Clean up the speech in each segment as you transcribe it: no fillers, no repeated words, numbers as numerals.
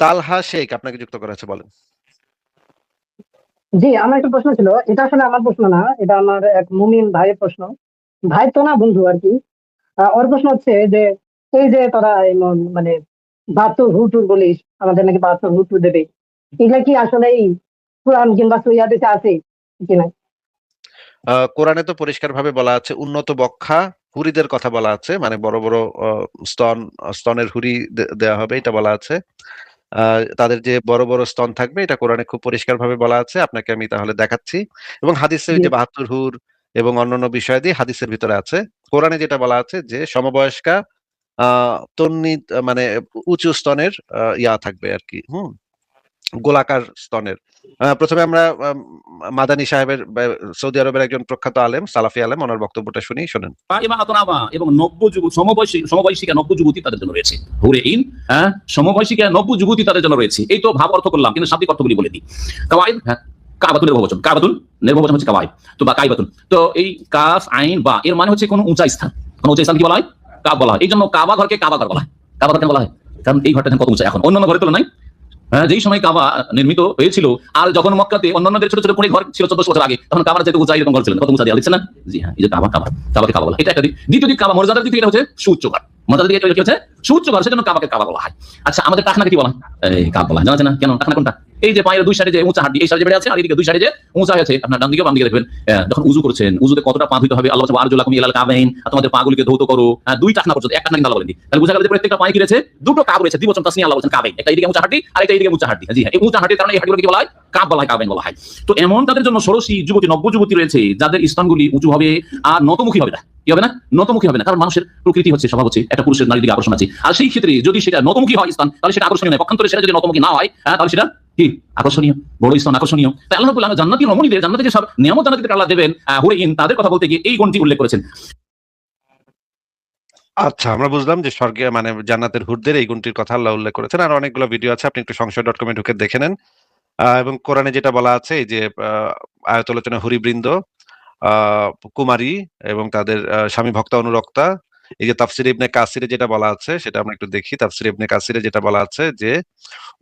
তালহা শেখ আপনাকে যুক্ত করা আছে, বলেন। জি, আমার একটা প্রশ্ন ছিল। এটা আসলে আমার প্রশ্ন না, এটা আমার এক মুমিন ভাইয়ের প্রশ্ন। ভাই তো না, বন্ধু আর কি। ওর প্রশ্ন হচ্ছে যে, এই যে তোরা মানে বাহাত্তর হুটুর বলিস, আমাদের নাকি বাহাত্তর হুটুর দেবে, এগুলা কি আসলে এই কোরআন কিংবা সহিহ হাদিসে আছে কিনা? কোরআনে তো পরিষ্কারভাবে বলা আছে উন্নত বক্ষা হুরিদের কথা বলা আছে, মানে বড় বড় স্তন, স্তনের হুরি দেওয়া হবে, এটা বলা আছে। তাদের যে বড় বড় স্তন থাকবে, এটা কোরআনে খুব পরিষ্কারভাবে বলা আছে, আপনাকে আমি তাহলে দেখাচ্ছি। এবং হাদিসে ওই জি। যে 72 হুর এবং অন্যান্য বিষয় দিয়ে হাদিসের ভিতরে আছে। কোরআনে যেটা বলা আছে যে সমবয়স্কা তন্নি, মানে উঁচু স্তনের ইয়া থাকবে আর কি, গোলাকার স্তনের। প্রথমে আমরা মাদানী সাহেবের সৌদি আরবের একজন প্রখ্যাত আলেম, সালাফি আলেম, ওনার বক্তব্যটা শুনি, শোনেন। এবং নব্য যুবক সমবয়সিকা নব্য যুবতী তাদের জন্য রয়েছে। হুরে ইন, সমবয়সিকা নব্য যুবতী তাদের জন্য রয়েছে। এই তো ভাব অর্থ করলাম, কিন্তু শাব্দিক অর্থগুলি বলে দিই। কাওয়াইদ, কাবাতুল নির্ভবচন, কাবাতুল নির্ভবচন হচ্ছে কাওয়াইদ, তো বা কাইবাতুল। তো এই কাফ আইন বা এর মানে হচ্ছে কোন উঁচা স্থান। কোন উঁচা স্থান কি বলা হয়? কাব বলা হয়। এই জন্য কাবা ঘরকে কাবা ঘর বলা হয়। কাবা ঘর কেন বলা হয়? কারণ এই ঘরটা কত উঁচা এখন অন্যান্য ঘরের তুলনায়। যেই সময় কাবা নির্মিত হয়েছিল, আর যখন মক্কাতে অন্যান্যদের ছোট ছোট কোণে ঘর ছিল 1400 বছর আগে, তখন কাবার যেহেতু উঁচা, এরকম ঘর ছিল না, কত উঁচা দেওয়া দিচ্ছে না? জি হ্যাঁ, এই যে কাবাকে কাবা বলা, এটা একটা দিক। দ্বিতীয় দিক, কাবা মর্যাদার দিক থেকে এটা হচ্ছে সুউচ্চ ঘর। মর্যাদার দিকে এটা হচ্ছে সুউচ্চ ঘর, সেজন্য কাবাকে কাবা বলা হয়। আচ্ছা, আমাদের টাকনাকে কি বলা হয়? এই কাব বলা হয়। জানা না কেন টাকনা কোনটা? এই যে পায়ের দুই সাইডে যে উঁচা হাড়ি, এই সাইডে বেড়ে আছে, আর এদিকে দুই সাইডে যে উঁচা আছে, আপনার ডান দিকে বাম দিকে দেখবেন। যখন উযু করছেন, উযুতে কতটা পা ধুতে হবে, আল্লাহ বলেন আরজুলাকুম ইলাল কাবাইন, তোমাদের পাগুলিকে ধৌত করো। দুই টাকনা পর্যন্ত, এক টাকনা কিন্তু আল্লাহ বলেন। তাহলে বোঝা গেল যে প্রত্যেকটা পায়ে কি রয়েছে? দুটো কাব রয়েছে। দ্বিবচন তাসনিয়া, আল্লাহ বলেন কাবাইন, একটা এদিকে উঁচা হাড়ি আর একটা এদিকে উঁচা হাড়ি। জি হ্যাঁ, এই উঁচা হাড়ির কারণে এই হাড়িগুলোকে কি বলা হয়? কাব বলা হয়, কাবাইন বলা হয়। তো এমন তাদের জন্য ষোড়শী যুবতী, নব্য যুবতী রয়েছে, যাদের স্তনগুলি উঁচু হবে আর নতমুখী হবে না। কি হবে না? নতমুখী হবে না। কারণ মানুষের প্রকৃতি হচ্ছে, স্বভাব হচ্ছে একটা পুরুষের নারীর দিকে আকর্ষণ আছে। আর সেই ক্ষেত্রে যদি সেটা নতমুখী হয় স্তন, তাহলে সেটা আকর্ষণীয় নয়। পক্ষান্তরে সেটা যদি নতমুখী না হয়, তাহলে সেটা কি আকর্ষণীয়? বড় স্তন আকর্ষণীয়। তাই আল্লাহ রাব্বুল আলামিন জান্নাতি রমণীদের, জান্নাতে যে সব নিয়ামত জান্নাতীদের আল্লাহ দেবেন, হুরে ইন, তাদের কথা বলতে গিয়ে এই গুণটি উল্লেখ করেছেন। আচ্ছা, আমরা বুঝলাম যে স্বর্গে মানে জান্নাতের হুরদের এই গুণটির কথা আল্লাহ উল্লেখ করেছেন। আর অনেকগুলো ভিডিও আছে, আপনি একটু সংশয়.com-এ ঢুকে দেখে নেন। এবং কোরআনে যেটা বলা আছে, এই যে আয়াত আলোচনা হুরিবৃন্দ, কুমারী এবং তাদের স্বামী ভক্তা অনুরক্তা, এই যে তাফসির ইবনে কাসিরে যেটা বলা আছে, সেটা আমরা একটু দেখি। তাফসির ইবনে কাসিরে যেটা বলা আছে যে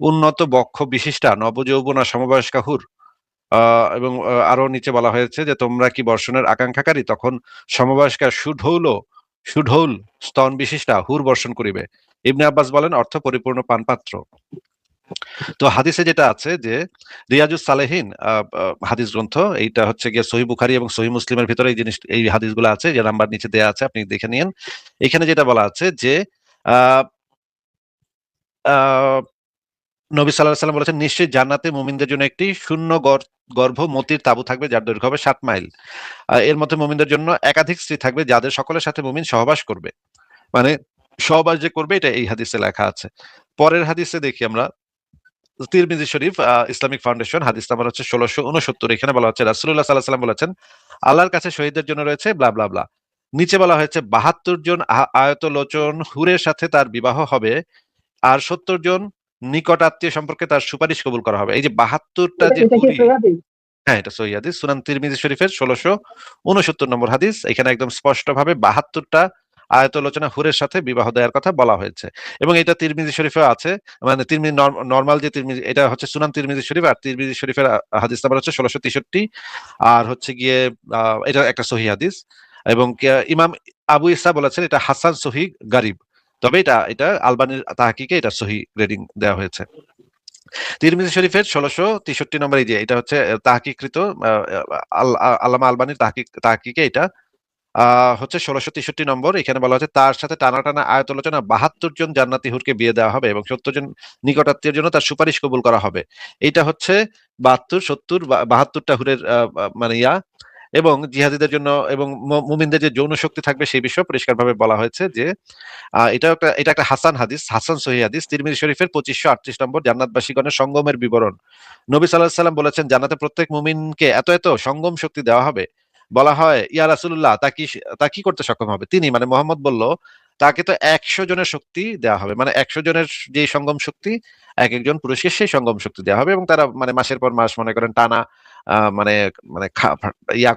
উন্নত বক্ষ বিশিষ্টা নবযৌবনা সমবয়স্কা হুর, এবং আরো নিচে বলা হয়েছে যে তোমরা কি বর্ষণের আকাঙ্ক্ষাকারী, তখন সমবয়স্কা সুঢৌল স্তন বিশিষ্টা হুর বর্ষণ করিবে। ইবনে আব্বাস বলেন অর্থ পরিপূর্ণ পানপাত্র। তো হাদিসে যেটা আছে যে রিয়াজুস সালেহিন হাদিস গ্রন্থ, এইটা হচ্ছে গিয়ে সহিহ বুখারী এবং সহিহ মুসলিমের ভিতরে এই জিনিস, এই হাদিসগুলো আছে, যে নাম্বার নিচে দেয়া আছে, আপনি দেখে নিন। এখানে যেটা বলা আছে যে আহ আহ নবী সাল্লাল্লাহু আলাইহি ওয়াসাল্লাম বলেছেন, নিশ্চয়ই জান্নাতে মুমিনদের জন্য একটি শূন্য গর্ভ মতির তাঁবু থাকবে, যার দৈর্ঘ্য হবে 7 মাইল। এর মধ্যে মুমিনদের জন্য একাধিক স্ত্রী থাকবে, যাদের সকলের সাথে মুমিন সহবাস করবে। মানে সহবাস যে করবে, এটা এই হাদিসে লেখা আছে। পরের হাদিসে দেখি আমরা, তিরমিজি শরীফ, ইসলামিক ফাউন্ডেশন, হাদিস নাম্বার হচ্ছে 1669। এখানে বলা হচ্ছে রাসূলুল্লাহ সাল্লাল্লাহু আলাইহি ওয়াসাল্লাম বলেছেন, আল্লাহর কাছে শহীদদের জন্য রয়েছে ব্লা ব্লা ব্লা। নিচে বলা হয়েছে 72 জন আয়তলোচন হুরের সাথে তার বিবাহ হবে, আর 70 জন নিকট আত্মীয় সম্পর্কে তার সুপারিশ কবুল করা হবে। এই যে 72টা এটা যে এটা কি হুরি, সহিহ হাদিস? হ্যাঁ এটা সহিহ হাদিস, সুনান তিরমিজি শরীফের 1669 নম্বর হাদিস। এখানে একদম স্পষ্টভাবে 72টা আয়াতলোচনা হুরের সাথে বিবাহ দেওয়ার কথা বলা হয়েছে। এবং এটা তিরমিজি শরীফে আছে, মানে তিরমিজি নরমাল যে তিরমিজি, এটা হচ্ছে সুনান তিরমিজি শরীফ, আর তিরমিজি শরীফের হাদিস নাম্বার হচ্ছে 1663। আর হচ্ছে গিয়ে এটা একটা সহিহ হাদিস। এবং ইমাম আবু ইসা বলেছেন এটা হাসান সহিহ গারিব, তবে এটা এটা আলবানির তাহকিকে এটা সহিহ গ্রেডিং দেওয়া হয়েছে। তিরমিজি শরীফের 1663 নম্বর, এই যে এটা হচ্ছে তাহকিকৃত, আল্লামা আলবানির তাহকিকে এটা হচ্ছে 1663 নম্বর। এখানে বলা হচ্ছে তার সাথে টানা টানা আয়াত আলোচনা 72 জন জান্নাতি হুরকে বিয়ে দেওয়া হবে এবং 70 জন নিকটাত্মীয়ের জন্য তার সুপারিশ কবুল করা হবে। এটা হচ্ছে 72, 70, 72টা হুরের মানে এবং জিহাদিদের জন্য এবং মুমিনদের যে যৌন শক্তি থাকবে সেই বিষয়ে পরিষ্কারভাবে বলা হয়েছে যে এটা একটা হাসান হাদিস, হাসান সহিহ হাদিস। তিরমিজি শরীফের 2538 নম্বর, জান্নাতবাসীগণের সঙ্গমের বিবরণ। নবী সাল্লাল্লাহু আলাইহি সাল্লাম বলেছেন, জান্নাতে প্রত্যেক মুমিনকে এত এত সঙ্গম শক্তি দেওয়া হবে। বলা হয়, ইয়া রাসূলুল্লাহ, তা কি করতে সক্ষম হবে? তিনি মানে মোহাম্মদ বলল, তাকে তো 100 জনের শক্তি দেওয়া হবে, মানে 100 জনের যে সঙ্গম শক্তি, এক একজন পুরুষকে সেই সঙ্গম শক্তি দেওয়া হবে, এবং তারা মানে মাসের পর মাস মনে করেন টানা মানে মানে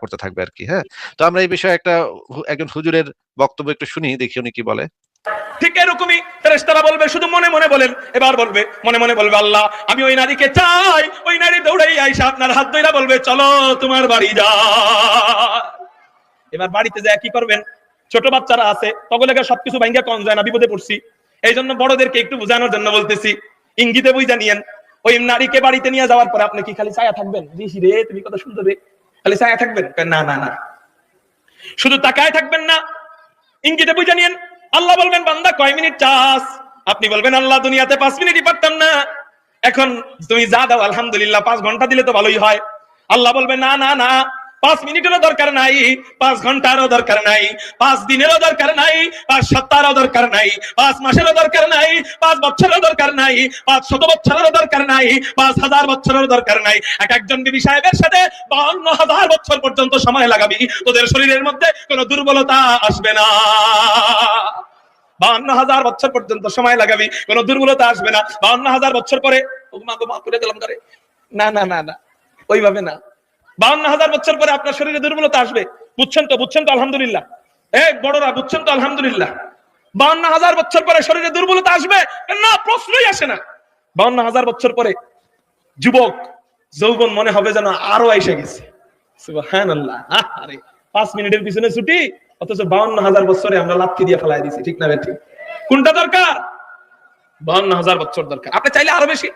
করতে থাকবে আর কি। হ্যাঁ, তো আমরা এই বিষয়ে একজন হুজুরের বক্তব্য একটু শুনি, দেখি উনি কি বলে। ঠিক এরকমই ফেরেশতারা বলবে, শুধু মনে মনে বলেন, এবার বলবে মনে মনে বলবে, আল্লাহ আমি ওই নারীকে চাই। ওই নারী দৌড়াই আইসা আপনার হাত ধইরা বলবে, চলো তোমার বাড়ি যা। এবার বাড়িতে যায় কি করবেন? ছোট বাচ্চারা আছে, তগলেকে সবকিছু ভাঙ্গা কম যায় না, বিপদে পড়ছি। এই জন্য বড়দেরকে একটু বোঝানোর জন্য বলতেছি, ইঙ্গিতে বুঝা নিয়েন। ওই নারীকে বাড়িতে নিয়ে যাওয়ার পরে আপনি কি খালি ছায়া থাকবেন? ঋষি রে তুমি কত সুন্দর রে, খালি ছায়া থাকবেন? না না না, শুধু তাকায় থাকবেন না, ইঙ্গিতে বুঝা নিয়েন। আল্লাহ বলবেন, বান্দা কয় মিনিট চাস? আপনি বলবেন, আল্লাহ দুনিয়াতে 5 মিনিটই পারতাম না, এখন তুমি যা দাও আলহামদুলিল্লাহ, 5 ঘন্টা দিলে তো ভালোই হয়। আল্লাহ বলবেন, না না না, 5 মিনিটেরও দরকার নাই, 5 ঘন্টারও দরকার নাই, 5 দিনেরও দরকার নাই, 5 সপ্তাহেরও দরকার নাই, 5 মাসেরও দরকার নাই, 5 বছরেরও দরকার নাই, 500 বছরেরও দরকার নাই, 5000 বছরেরও দরকার নাই। একজন বিবি সাহেবের সাথে 52,000 বছর পর্যন্ত সময় লাগাবি, তোদের শরীরের মধ্যে কোনো দুর্বলতা আসবে না। 52,000 বছর পর্যন্ত সময় লাগাবি, কোনো দুর্বলতা আসবে না। 52,000 বছর পরে করে দিলাম করে, না না না না, ওইভাবে না। 52,000 বছর পরে আপনার শরীরে দুর্বলতা আসবে, বুঝছেন তো? বুঝছেন তো আলহামদুলিল্লাহ। বড়রা বুঝছেন তো আলহামদুলিল্লাহ। 52,000 বছর পরে শরীরে দুর্বলতা আসবে না, প্রশ্নই আসে না। 52,000 বছর পরে যুবক যৌবন মনে হবে যেন আরো এসে গেছে। সুবহানাল্লাহ। আরে 5 মিনিটের পিছনে ছুটি, অথচ 52,000 বছরে আমরা লাথি দিয়ে ফেলাই দিছি, ঠিক না ঠিক? কোনটা দরকার? 52,000 বছর দরকার। আপনি চাইলে আরো বেশি,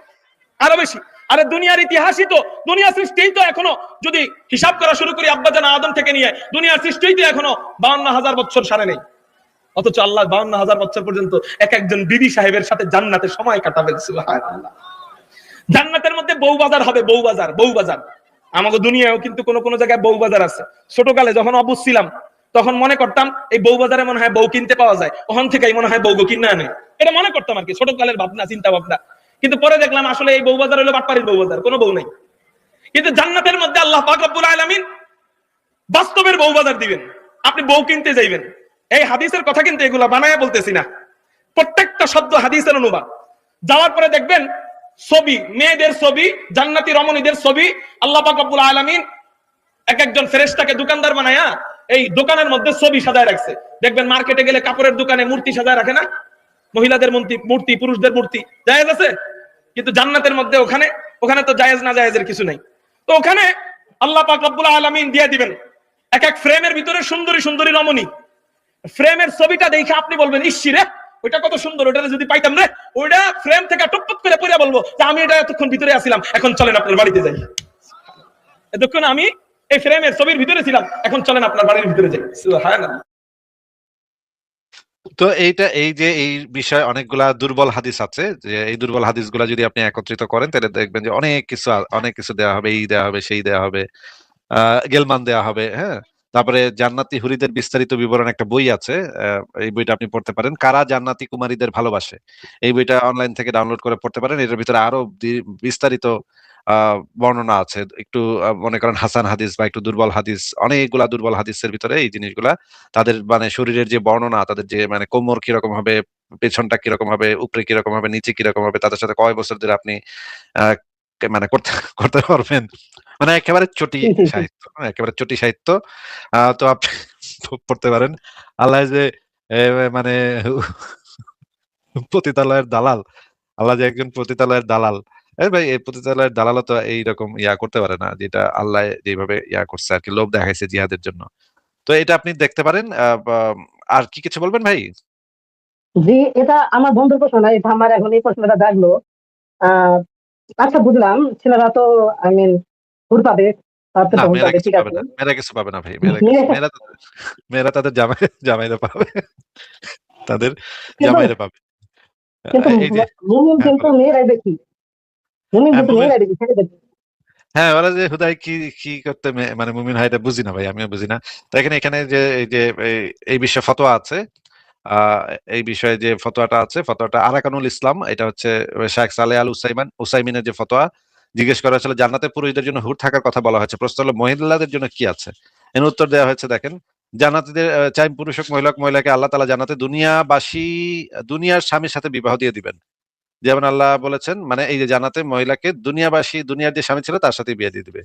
আরো বেশি। আরে দুনিয়ার ইতিহাসই তো, দুনিয়া সৃষ্টিই তো এখনো যদি হিসাব করা শুরু করি আব্বাজান আদম থেকে নিয়ে, দুনিয়ার সৃষ্টিই তো এখনো 52,000 বছর সারে নেই। অথচ আল্লাহ 52,000 বছর পর্যন্ত এক একজন বিবি সাহেবের সাথে জান্নাতে সময় কাটাবেন। সুবহানাল্লাহ। জান্নাতের মধ্যে বউ বাজার হবে, বউ বাজার, বউ বাজার। আমাদের দুনিয়ায়ও কিন্তু কোন কোন জায়গায় বউ বাজার আছে। ছোটকালে যখন অবুঝ ছিলাম তখন মনে করতাম এই বউ বাজারে মনে হয় বউ কিনতে পাওয়া যায়, ওখান থেকেই মনে হয় বউ কিনে আনে, এটা মনে করতাম আর কি, ছোটকালের ভাবনা, চিন্তা ভাবনা। কিন্তু পরে দেখলাম আসলে এই বউ বাজার হলো বাটপাড়ির বউ বাজার, কোনো বউ নাই। কিন্তু জান্নাতের মধ্যে আল্লাহ পাক রব্বুল আলামিন বাস্তবের বউ বাজার দিবেন, আপনি বউ কিনতে যাইবেন। এই হাদিসের কথা কিন্তু এগুলা বানায়া বলতেছি না, প্রত্যেকটা শব্দ হাদিসের অনুবাদ। যাওয়ার পরে দেখবেন ছবি, মেয়েদের ছবি, জান্নাতি রমণীদের ছবি আল্লাহ পাক রব্বুল আলামিন এক একজন ফেরেশতাকে দোকানদার বানায়া এই দোকানের মধ্যে ছবি সাজায় রাখছে। দেখবেন মার্কেটে গেলে কাপড়ের দোকানে মূর্তি সাজায় রাখে না, মহিলাদের মূর্তি, পুরুষদের মূর্তি, জায়েজ আছে। কিন্তু জান্নাতের মধ্যে ওখানে ওখানে তো জায়েজ না জায়েজের কিছু নাই। তো ওখানে আল্লাহ পাক রব্বুল আলামিন দিয়ে দিবেন এক এক ফ্রেমের ভিতরে সুন্দরী সুন্দরী রমণী। ফ্রেমের ছবিটা দেখে আপনি বলবেন, ইস রে ওইটা কত সুন্দর, ওইটা যদি পাইতাম রে, ওইটা ফ্রেম থেকে টপটপ করে পড়ে বলবো যে আমি এটা এতক্ষণ ভিতরে আসছিলাম, এখন চলেন আপনার বাড়িতে যাই। এতক্ষণ আমি এই ফ্রেমের ছবির ভিতরে ছিলাম, এখন চলেন আপনার বাড়ির ভিতরে যাই। সুবহানাল্লাহ। তো এইটা, এই যে এই বিষয়ে অনেকগুলা দুর্বল হাদিস আছে, যে এই দুর্বল হাদিসগুলা যদি আপনি একত্রিত করেন তাহলে দেখবেন যে অনেক কিছু দেওয়া হবে, এই দেওয়া হবে, সেই দেওয়া হবে, গেলমান দেওয়া হবে। হ্যাঁ, তারপরে জান্নাতি হুরিদের বিস্তারিত বিবরণ একটা বই আছে, এই বইটা আপনি পড়তে পারেন, কারা জান্নাতি কুমারীদের ভালোবাসে। এই বইটা অনলাইন থেকে ডাউনলোড করে পড়তে পারেন। এটার ভিতরে আরো বিস্তারিত বর্ণনা আছে। একটু মনে করেন হাসান হাদিস বা একটু দুর্বল হাদিস, অনেকগুলা দুর্বল হাদিসের ভিতরে এই জিনিসগুলা, তাদের মানে শরীরের যে বর্ণনা, তাদের যে মানে কোমর কিরকম হবে, পেছনটা কিরকম হবে, উপরে কিরকম হবে, নিচে কিরকম হবে, তাদের সাথে কয় বছর ধরে আপনি আহ মানে করতে করতে পারবেন, মানে একেবারে চটি সাহিত্য, একেবারে চটি সাহিত্য। তো আপনি পড়তে পারেন। আল্লাহ যে মানে পতিতালয়ের দালাল, আল্লাহ যে একজন পতিতালয়ের দালাল। ভাই এই পতিতালয়ের দালালও তো এইরকম ইয়া করতে পারে না, যেটা আল্লাহ যেভাবে ইয়া করছে আর কি, লোভ দেখাইছে জিহাদের জন্য। তো এটা আপনি দেখতে পারেন। আর কি কিছু বলবেন ভাই? জি, এটা আমার বন্ধুর প্রশ্ন না, এটা আমার এখন এই প্রশ্নটা জাগলো। আহ আচ্ছা, বুঝলাম ছেলেরা তো আই মিন হুর পাবে, তাতে না, তো হুর মেয়েরা পাবে, কিছু ঠিক পাবে আছে। না, মেয়েরা কিছু পাবে না ভাই। মেয়েরা- মেয়েরা তাদের জামাইরা পাবে, তাদের কিন্তু জামাইরা পাবে। কিন্তু এই যে, মুমিন হ্যাঁ কিন্তু বলেন। মেয়েরাই বেশি, মুমিন হ্যাঁ কিন্তু মুমিন, মেয়েরাই বেশি, ছেলেদের চেয়ে। হ্যাঁ ওরা যে হুদাই কি কি করতে মানে মুমিন হয় এটা বুঝি না ভাই, আমিও বুঝি না। তো এখানে এখানে যে এই যে এই বিষয়ে ফতোয়া আছে, এই বিষয়ে যে ফতোয়াটা আছে, ফতোয়াটা আরাকানুল ইসলাম, এটা হচ্ছে শেখ সালেহ আল উসাইমিনের যে ফতোয়া। জিজ্ঞেস করা হয়েছিল জান্নাতে পুরুষদের জন্য হুর থাকার কথা বলা হয়েছে, প্রশ্ন হলো মহিলাদের জন্য কি আছে। এর উত্তর দেওয়া হয়েছে, দেখেন, জান্নাতীদের চাই পুরুষ হোক মহিলা হোক, মহিলাকে আল্লাহ তাআলা জান্নাতে দুনিয়ার স্বামীর সাথে বিবাহ দিয়ে দিবেন। যেমন আল্লাহ বলেছেন, মানে এই যে জান্নাতে মহিলাকে দুনিয়ার যে স্বামী ছিল তার সাথে বিয়ে দিয়ে দিবে।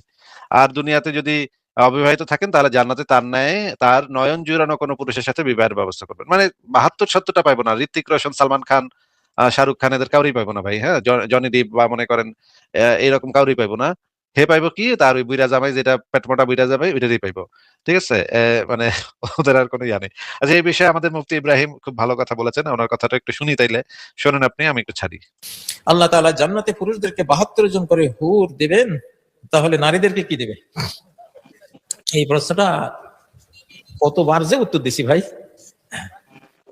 আর দুনিয়াতে যদি অবিবাহিত থাকেন তাহলে জান্নাতে তার ন্যায় তার নয়ন জুড়ানো কোনো পুরুষের সাথে বিবাহের ব্যবস্থা করবেন। মানে 72-70টা পাইবো না, ঋত্বিক রোশন, সালমান খান, শাহরুখ খান এদের কাউরি পাইবো না ভাই। হ্যাঁ, জনি ডিপ বা মনে করেন এরকম কাউরি পাইবো না। হে পাইবো কি তার ওই বুইরা জামাই, যেটা পেটমোটা বুইরা জামাই, ওইটারই পাইবো। ঠিক আছে, মানে ওদের আর কোনো ইয়া নেই। আচ্ছা, এই বিষয়ে আমাদের মুফতি ইব্রাহিম খুব ভালো কথা বলেছেন, ওনার কথাটা একটু শুনি তাইলে। শোনেন আপনি, আমি একটু ছাড়ি। আল্লাহ তাআলা জান্নাতে পুরুষদেরকে 72 জন করে হুর দেবেন, তাহলে নারীদেরকে কি দেবে? এই প্রশ্নটা কতবার যে উত্তর দিছি ভাই।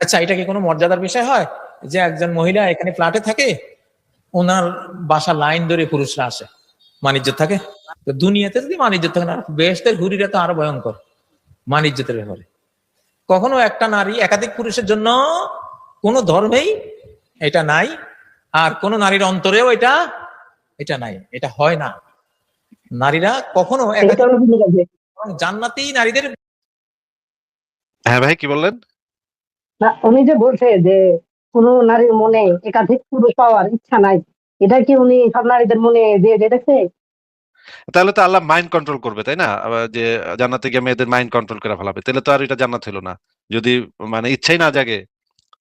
আচ্ছা, এটা কি কোনো মর্যাদার বিষয় হয় যে একজন মহিলা এখানে ফ্ল্যাটে থাকে, ওনার বাসা লাইন ধরে পুরুষরা আসে, মানিজ্য থাকে? তো দুনিয়াতে যদি মানিজ্য থাকে না, বেহেশতের হুরিরা তো আরো ভয়ঙ্কর মানিজ্যতের ব্যাপারে। কখনো একটা নারী একাধিক পুরুষের জন্য কোনো ধর্মেই এটা নাই, আর কোন নারীর অন্তরেও এটা নাই, এটা হয় না। নারীরা কখনো এটা হলো কি লেখা আছে? জান্নাতি নারীদের হ্যাঁ ভাই, কি বললেন? না, উনি যে বলছে যে কোন নারীর মনে একাধিক পুরুষ পাওয়ার ইচ্ছা নাই, এটা কি উনি সব নারীদের মনে দিয়ে দেখছে? তাহলে তো আল্লাহ মাইন্ড কন্ট্রোল করবে, তাই না? আবার যে জান্নাতে গিয়ে মেয়েদের মাইন্ড কন্ট্রোল করে ফেলাবে, তাহলে তো আর এটা জান্নাত হলো না। যদি মানে ইচ্ছাই না জাগে,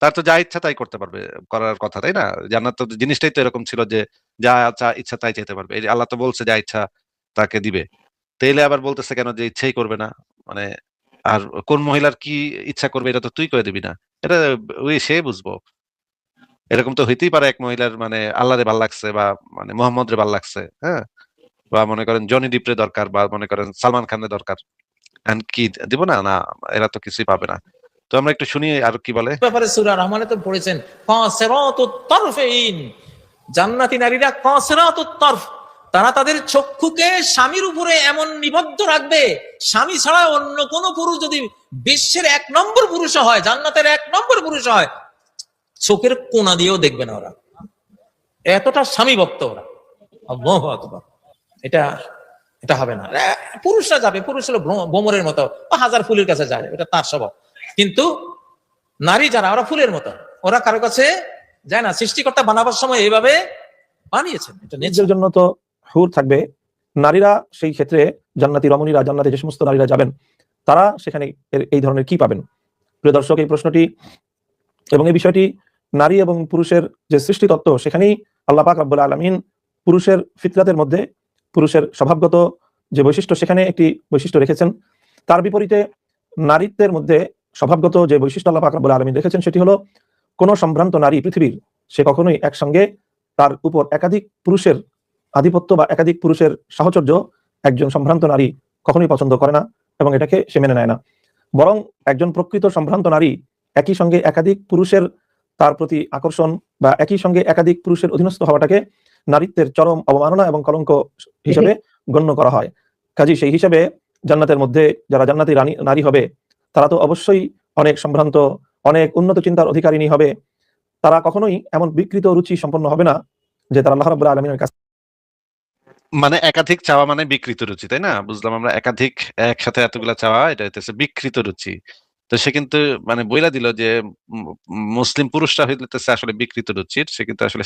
তার তো যা ইচ্ছা তাই করতে পারবে, করার কথা, তাই না? জান্নাত তো জিনিসটাই তো এরকম ছিল যে যা ইচ্ছা তাই চাইতে পারবে। এই যে আল্লাহ তো বলছে যা ইচ্ছা তাকে দিবে, তাইলে আবার বলতেছে কেন যে ইচ্ছাই করবে না? মানে আর কোন মহিলার কি ইচ্ছা করবে এটা তো তুই করে দিবি না, এটা ওই সে বুঝবো। এরকম তো হইতেই পারে এক মহিলার মানে আল্লাহরে ভাল লাগছে বা মানে মোহাম্মদ রে ভাল লাগছে, হ্যাঁ, বা মনে করেন জনি ডিপরে দরকার, বা মনে করেন সালমান খানের দরকার, এন্ড কি দিব না? না, এরা তো কিছুই পাবে না। তো আমরা একটু শুনি আর কি বলে। ব্যাপারে সূরা রহমানে তো পড়েছেন কাসিরাতুত তারফাইন, জান্নাতি নারীরা কাসিরাতুত তারফ, তারা তাদের চক্ষুকে স্বামীর উপরে এমন নিবদ্ধ রাখবে, স্বামী ছাড়া অন্য কোন পুরুষ যদি বিশ্বের 1 নম্বর পুরুষ হয়, জান্নাতের 1 নম্বর পুরুষ হয়, চোখের কোনা দিয়েও দেখবে না ওরা, এতটা স্বামী ভক্ত ওরা। আল্লাহু আকবার। এটা এটা হবে না। পুরুষরা যাবে, পুরুষ হলো ভ্রমরের মতো, হাজার ফুলের কাছে যায়, এটা তার স্বভাব। কিন্তু নারী যারা, ওরা ফুলের মতো, ওরা কারো কাছে যায় না। সৃষ্টিকর্তা বানাবার সময় এইভাবে বানিয়েছেন, এটা নিজের জন্য তো হুর থাকবে। নারীরা সেই ক্ষেত্রে জান্নাতি রমণীরা, জান্নাতে যে সমস্ত নারীরা যাবেন, তারা সেখানে এই ধরনের কি পাবেন? প্রিয় দর্শক, এই প্রশ্নটি এবং এই বিষয়টি নারী এবং পুরুষের যে সৃষ্টি তত্ত্ব, সেখানেই আল্লাহ পাক রব্বুল আলামিন পুরুষের ফিতরাতের মধ্যে, পুরুষের স্বভাবগত যে বৈশিষ্ট্য, সেখানে একটি বৈশিষ্ট্য রেখেছেন। তার বিপরীতে নারীত্বের মধ্যে স্বভাবগত যে বৈশিষ্ট্য আল্লাহ পাক রব্বুল আলামিন রেখেছেন, সেটি হলো কোন সম্ভ্রান্ত নারী পৃথিবীর, সে কখনোই একসঙ্গে তার উপর একাধিক পুরুষের আধিপত্য বা একাধিক পুরুষের সাহচর্য একজন সম্ভ্রান্ত নারী কখনোই পছন্দ করে না, এবং এটাকে সে মেনে নেয় না। বরং একজন প্রকৃত সম্ভ্রান্ত নারী একই সঙ্গে একাধিক পুরুষের তার প্রতি আকর্ষণ বা একই সঙ্গে একাধিক পুরুষের অধীনস্থ হওয়াটাকে নারীত্বের চরম অবমাননা এবং কলঙ্ক হিসেবে গণ্য করা হয়। কাজেই সেই হিসাবে জান্নাতের মধ্যে যারা জান্নাতি নারী হবে, তারা তো অবশ্যই অনেক সম্ভ্রান্ত, অনেক উন্নত চিন্তার অধিকারিণী হবে। তারা কখনোই এমন বিকৃত রুচি সম্পন্ন হবে না যে তারা আল্লাহ রাব্বুল আলামিনের কাছে মানে একাধিক চাওয়া মানে বিকৃত রুচি, তাই না? বুঝলাম আমরা, একাধিক একসাথে এতগুলা চাওয়া এটা হইতেছে বিকৃত রুচি। তো সে কিন্তু মানে বইলা দিল যে মুসলিম পুরুষরা হইতেছে আসলে বিকৃত রুচির, সে কিন্তু আসলে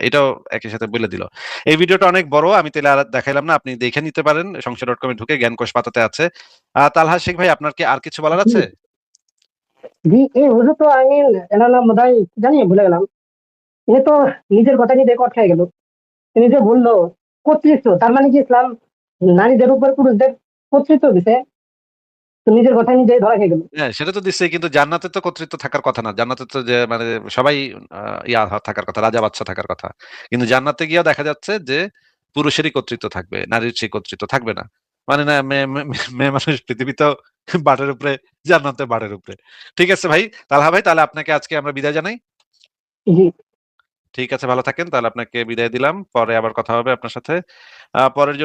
এটাও একই সাথে বলে দিল। এই ভিডিওটা অনেক বড়, আমি তাহলে আর দেখাইলাম না, আপনি দেখে নিতে পারেন সংশয়.com ঢুকে, জ্ঞানকোষ পাতাতে আছে। তালহা শেখ ভাই, আপনার কি আর কিছু বলার আছে? জি, এই হুজুর তো আমি এনার নাম বোধহয় কি জানি ভুলে গেলাম। ইনি তো নিজের কথা নিয়ে রেকর্ড খেয়ে গেল। তিনি যে বললো কর্তৃত্ব, তার মানে কি ইসলাম নারীদের উপর পুরুষদের কর্তৃত্ব দিছে? তো নিজের কথা নিজেই ধরা খেয়ে গেল। হ্যাঁ, সেটা তো দিচ্ছে, কিন্তু জান্নাতে তো কর্তৃত্ব থাকার কথা না। জান্নাতে তো যে মানে সবাই ইয়া থাকার কথা, রাজা বাদশা থাকার কথা। কিন্তু জান্নাতে গিয়ে দেখা যাচ্ছে যে পুরুষেরই কর্তৃত্ব থাকবে, নারীর সেই কর্তৃত্ব থাকবে না। মানে না, মেয়ে মানুষ পৃথিবীতেও বাটের উপরে, জান্নাতে বাটের উপরে। ঠিক আছে ভাই, তালহা ভাই, তাহলে আপনাকে আজকে আমরা বিদায় জানাই। জি। ঠিক আছে, ভালো থাকেন। তাহলে আপনাকে বিদায় দিলাম, পরে আবার কথা হবে আপনার সাথে। পরের